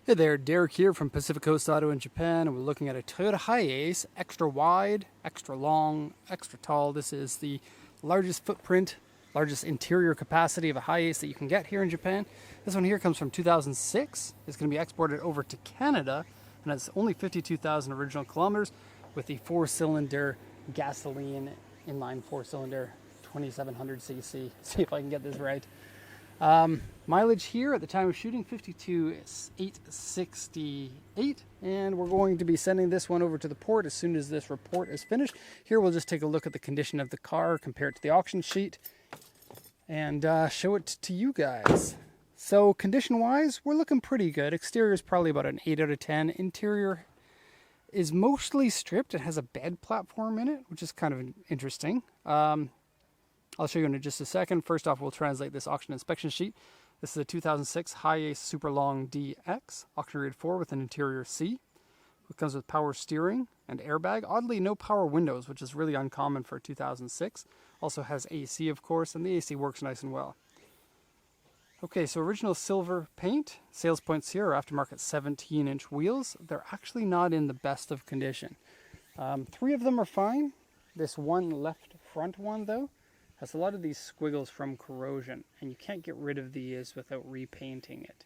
Hey there, Derek here from Pacific Coast Auto in Japan, and we're looking at a Toyota Hiace, extra wide, extra long, extra tall. This is the largest footprint, largest interior capacity of a Hiace that you can get here in Japan. This one here comes from 2006. It's going to be exported over to Canada, and it's only 52,000 original kilometers with the 4-cylinder gasoline inline 4-cylinder 2700cc. See if I can get this right. Mileage here at the time of shooting 52,868, and we're going to be sending this one over to the port as soon as this report is finished. Here we'll just take a look at the condition of the car compared to the auction sheet and show it to you guys. So condition wise, we're looking pretty good. Exterior is probably about an 8 out of 10. Interior is mostly stripped. It has a bed platform in it, which is kind of interesting. I'll show you in just a second. First off, we'll translate this auction inspection sheet. This is a 2006 Hiace Super Long DX, auction grade 4 with an interior C. It comes with power steering and airbag. Oddly, no power windows, which is really uncommon for a 2006. Also has AC, of course, and the AC works nice and well. Okay, so original silver paint. Sales points here are aftermarket 17-inch wheels. They're actually not in the best of condition. 3 of them are fine. This one left front one, though, has a lot of these squiggles from corrosion, and you can't get rid of these without repainting it.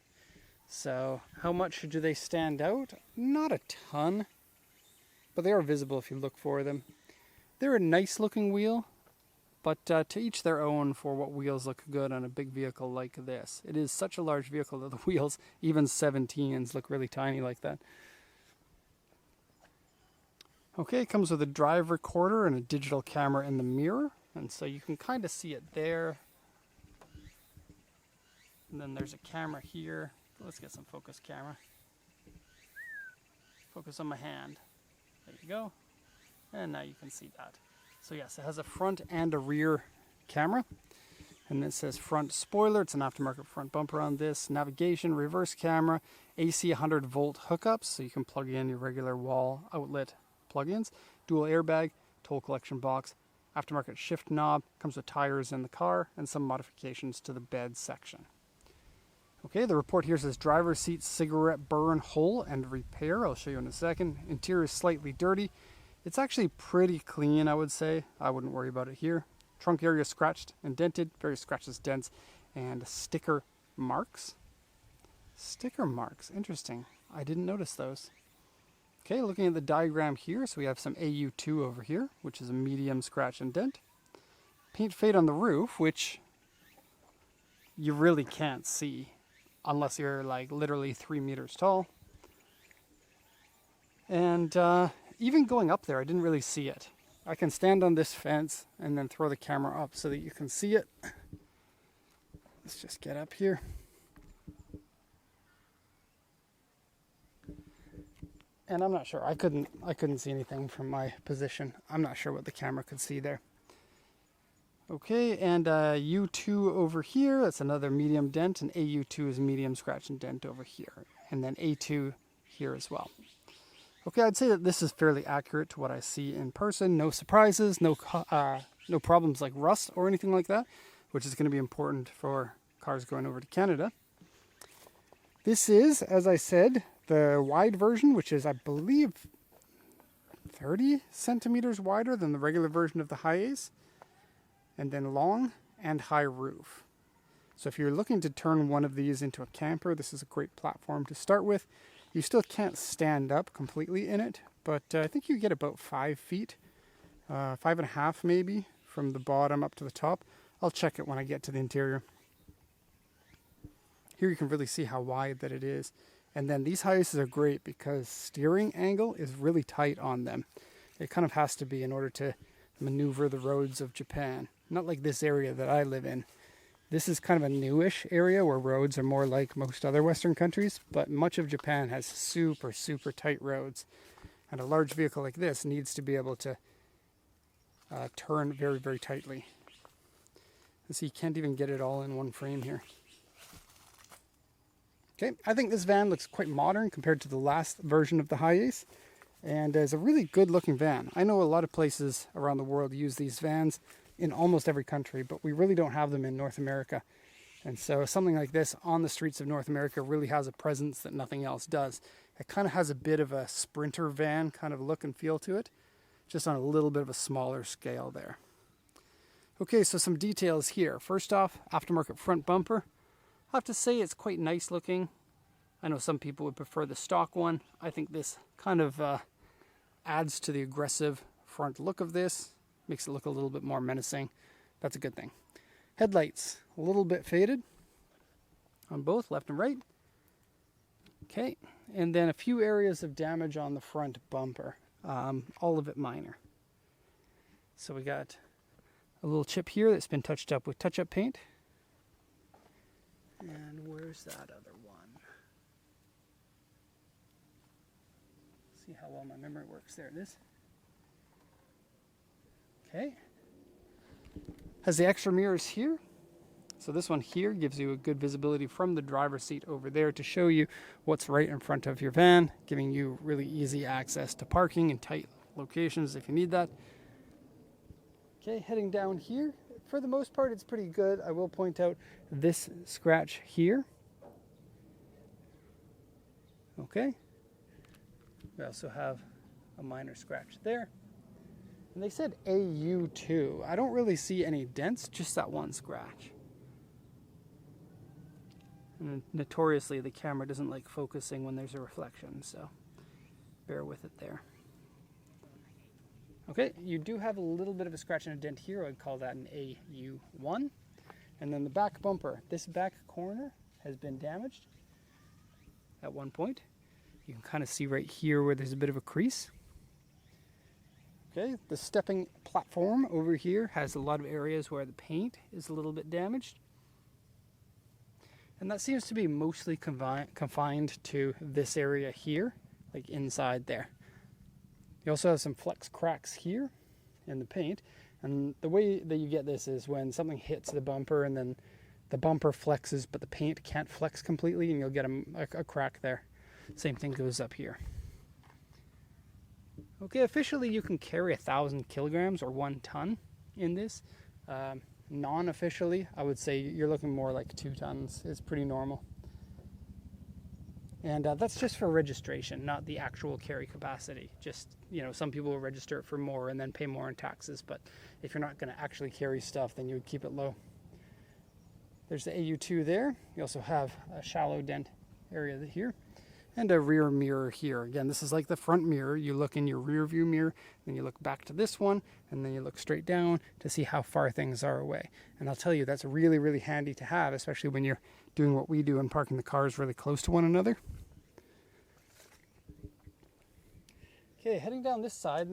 So how much do they stand out? Not a ton, but they are visible if you look for them. They're a nice looking wheel, but to each their own for what wheels look good on a big vehicle like this. It is such a large vehicle that the wheels, even 17s, look really tiny like that. Okay, it comes with a drive recorder and a digital camera in the mirror. And so you can kind of see it there. And then there's a camera here. Let's get some focus camera. Focus on my hand. There you go. And now you can see that. So yes, it has a front and a rear camera. And it says front spoiler. It's an aftermarket front bumper on this. Navigation, reverse camera, AC 100 volt hookups. So you can plug in your regular wall outlet plugins. Dual airbag, toll collection box. Aftermarket shift knob, comes with tires in the car, and some modifications to the bed section. Okay, the report here says driver's seat cigarette burn hole and repair. I'll show you in a second. Interior is slightly dirty. It's actually pretty clean, I would say. I wouldn't worry about it here. Trunk area scratched and dented, various scratches, dents, and sticker marks. Sticker marks, interesting. I didn't notice those. Okay, looking at the diagram here, so we have some AU2 over here, which is a medium scratch and dent. Paint fade on the roof, which you really can't see unless you're like literally 3 meters tall. And even going up there, I didn't really see it. I can stand on this fence and then throw the camera up so that you can see it. Let's just get up here. And I'm not sure. I couldn't see anything from my position. I'm not sure what the camera could see there. Okay, and U2 over here. That's another medium dent, and AU2 is medium scratch and dent over here, and then A2 here as well. Okay, I'd say that this is fairly accurate to what I see in person. No surprises, no problems like rust or anything like that, which is going to be important for cars going over to Canada. This is, as I said, the wide version, which is, I believe, 30 centimeters wider than the regular version of the Hiace, and then long and high roof. So if you're looking to turn one of these into a camper, this is a great platform to start with. You still can't stand up completely in it, but I think you get about 5 feet, 5.5 maybe, from the bottom up to the top. I'll check it when I get to the interior. Here you can really see how wide that it is. And then these Hiaces are great because steering angle is really tight on them. It kind of has to be in order to maneuver the roads of Japan. Not like this area that I live in. This is kind of a newish area where roads are more like most other Western countries, but much of Japan has super, super tight roads. And a large vehicle like this needs to be able to turn very, very tightly. And so you can't even get it all in one frame here. Okay, I think this van looks quite modern compared to the last version of the Hiace, and is a really good looking van. I know a lot of places around the world use these vans in almost every country, but we really don't have them in North America. And so something like this on the streets of North America really has a presence that nothing else does. It kind of has a bit of a Sprinter van kind of look and feel to it, just on a little bit of a smaller scale there. Okay, so some details here. First off, aftermarket front bumper. I have to say it's quite nice looking. I know some people would prefer the stock one. I think this kind of adds to the aggressive front look of this, makes it look a little bit more menacing. That's a good thing. Headlights, a little bit faded on both left and right. Okay, and then a few areas of damage on the front bumper, all of it minor. So we got a little chip here that's been touched up with touch-up paint. And where's that other one? See how well my memory works. There it is. Okay. Has the extra mirrors here. So this one here gives you a good visibility from the driver's seat over there to show you what's right in front of your van, giving you really easy access to parking in tight locations if you need that. Okay, heading down here. For the most part, it's pretty good. I will point out this scratch here. Okay. We also have a minor scratch there. And they said AU2. I don't really see any dents, just that one scratch. And notoriously, the camera doesn't like focusing when there's a reflection, so bear with it there. Okay, you do have a little bit of a scratch and a dent here. I'd call that an AU1. And then the back bumper. This back corner has been damaged at one point. You can kind of see right here where there's a bit of a crease. Okay, the stepping platform over here has a lot of areas where the paint is a little bit damaged. And that seems to be mostly confined to this area here, like inside there. You also have some flex cracks here in the paint. And the way that you get this is when something hits the bumper and then the bumper flexes, but the paint can't flex completely, and you'll get a crack there. Same thing goes up here. Okay, officially you can carry 1,000 kilograms or 1 ton in this. Non-officially, I would say you're looking more like 2 tons. It's pretty normal. And that's just for registration, not the actual carry capacity. Just, you know, some people will register it for more and then pay more in taxes, but if you're not going to actually carry stuff, then you would keep it low. There's the AU2 there. You also have a shallow dent area here and a rear mirror here. Again, this is like the front mirror. You look in your rear view mirror, then you look back to this one, and then you look straight down to see how far things are away. And I'll tell you, that's really, really handy to have, especially when you're doing what we do and parking the cars really close to one another. Okay, heading down this side,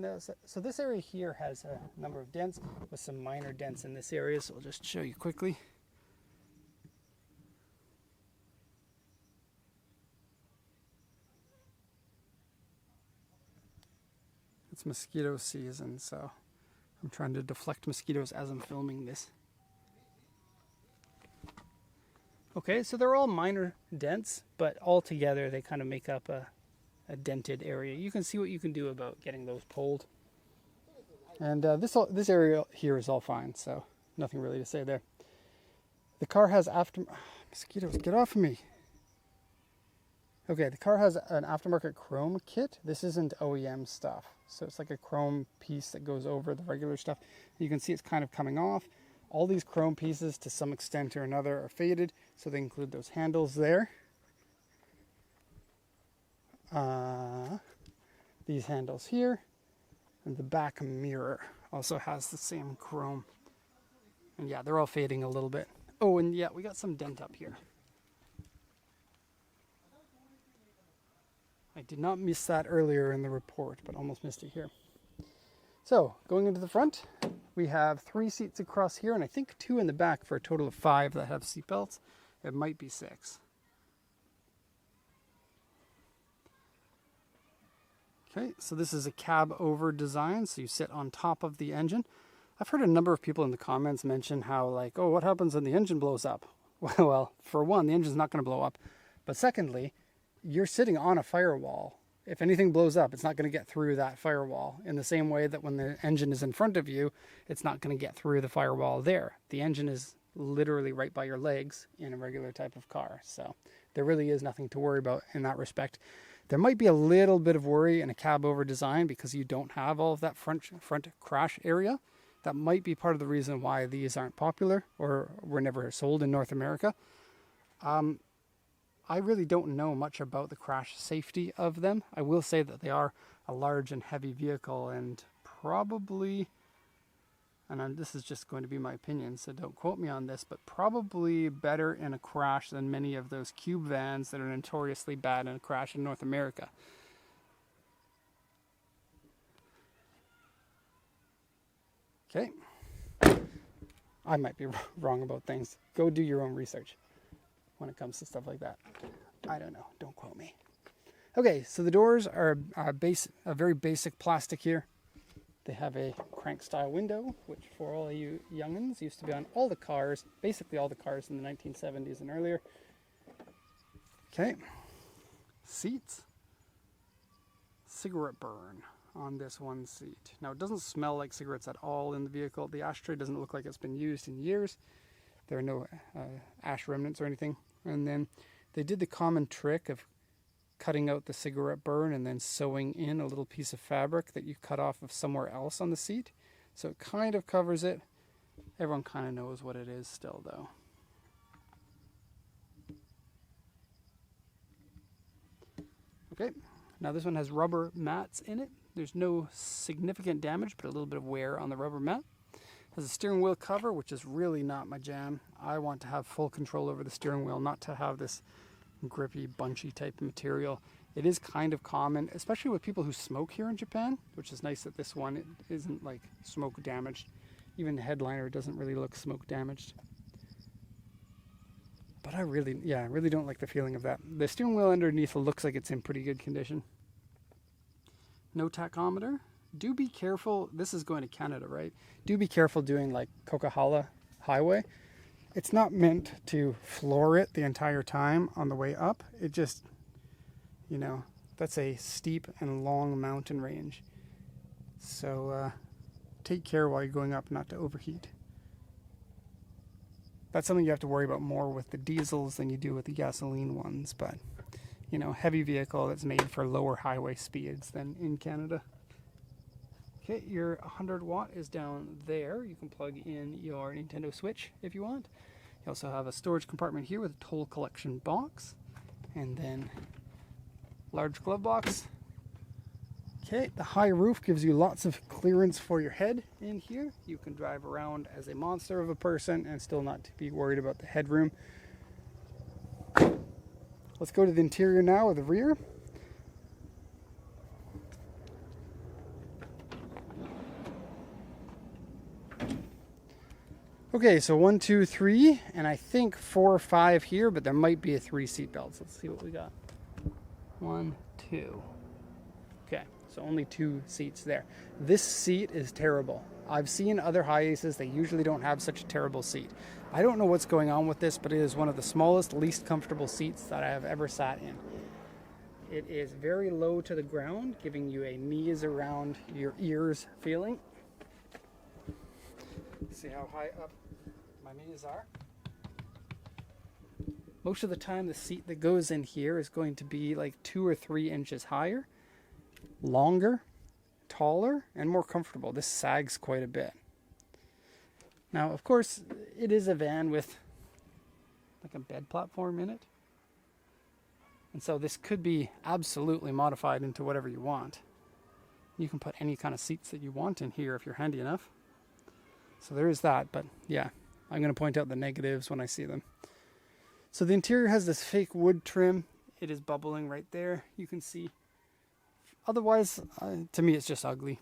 so this area here has a number of dents with some minor dents in this area, so I'll just show you quickly. It's mosquito season, so I'm trying to deflect mosquitoes as I'm filming this. Okay, so they're all minor dents, but all together they kind of make up a dented area. You can see what you can do about getting those pulled. And this area here is all fine, so nothing really to say there. The car has mosquitoes, get off of me. Okay, the car has an aftermarket chrome kit. This isn't OEM stuff. So it's like a chrome piece that goes over the regular stuff. You can see it's kind of coming off. All these chrome pieces, to some extent or another, are faded. So they include those handles there. These handles here. And the back mirror also has the same chrome. And yeah, they're all fading a little bit. Oh, and yeah, we got some dent up here. I did not miss that earlier in the report, but almost missed it here. So, going into the front, we have 3 seats across here, and I think 2 in the back for a total of 5 that have seat belts. It might be 6. Okay, so this is a cab over design, so you sit on top of the engine. I've heard a number of people in the comments mention how, like, oh, what happens when the engine blows up? Well, for one, the engine's not going to blow up. But secondly, you're sitting on a firewall. If anything blows up, it's not going to get through that firewall, in the same way that when the engine is in front of you, it's not going to get through the firewall there. The engine is literally right by your legs in a regular type of car. So there really is nothing to worry about in that respect. There might be a little bit of worry in a cab over design because you don't have all of that front crash area. That might be part of the reason why these aren't popular or were never sold in North America. I really don't know much about the crash safety of them. I will say that they are a large and heavy vehicle, and probably, and this is just going to be my opinion, so don't quote me on this, but probably better in a crash than many of those cube vans that are notoriously bad in a crash in North America. Okay. I might be wrong about things. Go do your own research when it comes to stuff like that. I don't know. Don't quote me. Okay, so the doors are a very basic plastic here. They have a crank style window, which for all you youngins used to be on all the cars, basically all the cars in the 1970s and earlier. Okay, seats. Cigarette burn on this one seat. Now it doesn't smell like cigarettes at all in the vehicle. The ashtray doesn't look like it's been used in years. There are no ash remnants or anything. And then they did the common trick of cutting out the cigarette burn and then sewing in a little piece of fabric that you cut off of somewhere else on the seat. So it kind of covers it. Everyone kind of knows what it is still though. Okay, now this one has rubber mats in it. There's no significant damage, but a little bit of wear on the rubber mat. Has a steering wheel cover, which is really not my jam. I want to have full control over the steering wheel, not to have this grippy, bunchy type of material. It is kind of common, especially with people who smoke here in Japan, which is nice that this one isn't like smoke damaged. Even the headliner doesn't really look smoke damaged. But I really don't like the feeling of that. The steering wheel underneath looks like it's in pretty good condition. No tachometer. Do be careful. This is going to Canada, right? Do be careful doing like Coquihalla Highway. It's not meant to floor it the entire time on the way up. It just, that's a steep and long mountain range. So take care while you're going up not to overheat. That's something you have to worry about more with the diesels than you do with the gasoline ones. But, heavy vehicle that's made for lower highway speeds than in Canada. Okay, your 100 watt is down there. You can plug in your Nintendo Switch if you want. You also have a storage compartment here with a toll collection box. And then large glove box. Okay, the high roof gives you lots of clearance for your head in here. You can drive around as a monster of a person and still not to be worried about the headroom. Let's go to the interior now, or the rear. Okay, so 1, 2, 3, and I think 4 or 5 here, but there might be a 3 seat belts. Let's see what we got. 1, 2. Okay, so only 2 seats there. This seat is terrible. I've seen other Hiaces, they usually don't have such a terrible seat. I don't know what's going on with this, but it is one of the smallest, least comfortable seats that I have ever sat in. It is very low to the ground, giving you a knees around your ears feeling. See how high up my knees are. Most of the time the seat that goes in here is going to be like 2 or 3 inches higher, longer, taller, and more comfortable. This sags quite a bit. Now, of course, it is a van with like a bed platform in it. And so this could be absolutely modified into whatever you want. You can put any kind of seats that you want in here if you're handy enough. So there is that, but yeah, I'm going to point out the negatives when I see them. So the interior has this fake wood trim. It is bubbling right there. You can see. Otherwise, to me, it's just ugly.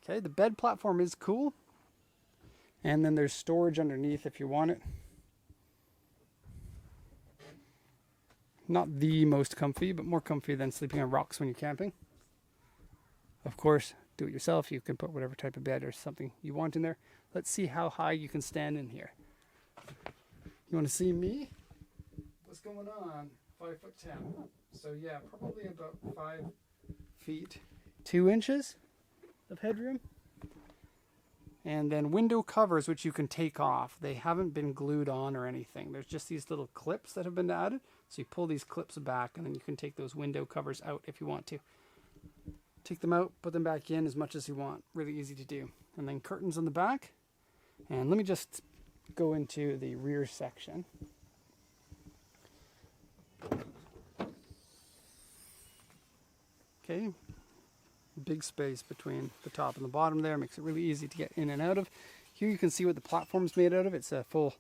Okay, the bed platform is cool. And then there's storage underneath if you want it. Not the most comfy, but more comfy than sleeping on rocks when you're camping. Of course, do it yourself. You can put whatever type of bed or something you want in there. Let's see how high you can stand in here. You want to see me? What's going on? 5'10". So yeah, probably about 5 feet 2 inches of headroom. And then window covers, which you can take off. They haven't been glued on or anything. There's just these little clips that have been added. So you pull these clips back, and then you can take those window covers out if you want to. Take them out, put them back in as much as you want. Really easy to do. And then curtains on the back. And let me just go into the rear section. Okay, big space between the top and the bottom there. Makes it really easy to get in and out of. Here you can see what the platform's made out of. It's a full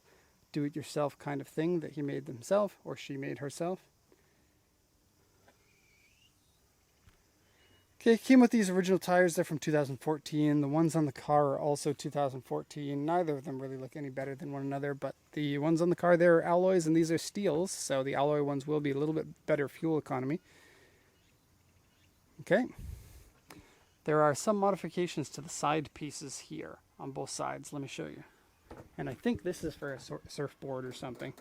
do-it-yourself kind of thing that he made himself, or she made herself. Okay, came with these original tires. They're from 2014. The ones on the car are also 2014. Neither of them really look any better than one another, but the ones on the car there are alloys and these are steels, so the alloy ones will be a little bit better fuel economy. Okay. There are some modifications to the side pieces here on both sides. Let me show you. And I think this is for a surfboard or something,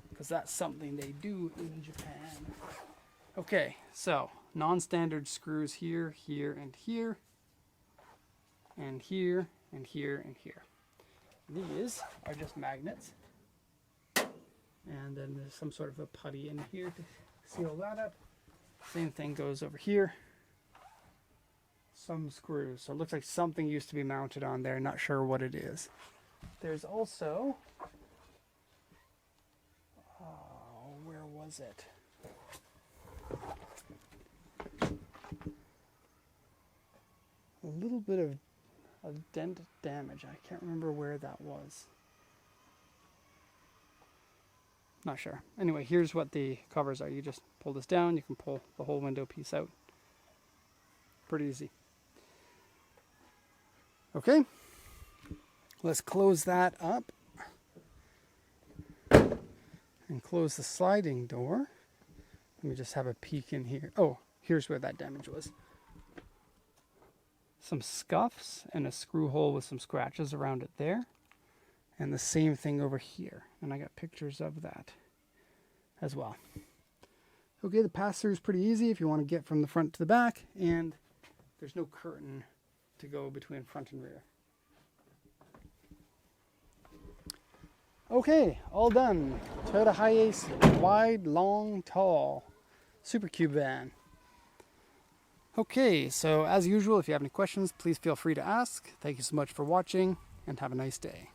because that's something they do in Japan. Okay, so non-standard screws here, here, and here, and here, and here, and here. These are just magnets. And then there's some sort of a putty in here to seal that up. Same thing goes over here. Some screws. So it looks like something used to be mounted on there. Not sure what it is. There's also... where was it? A little bit of a dent damage. I can't remember where that was. Not sure. Anyway, here's what the covers are. You just pull this down, you can pull the whole window piece out. Pretty easy. Okay, let's close that up and close the sliding door. Let me just have a peek in here. Oh, here's where that damage was. Some scuffs and a screw hole with some scratches around it there. And the same thing over here. And I got pictures of that as well. Okay, the pass-through is pretty easy if you want to get from the front to the back. And there's no curtain to go between front and rear. Okay, all done. Toyota Hiace wide, long, tall. Super Cube van. Okay, so as usual, if you have any questions, please feel free to ask. Thank you so much for watching, and have a nice day.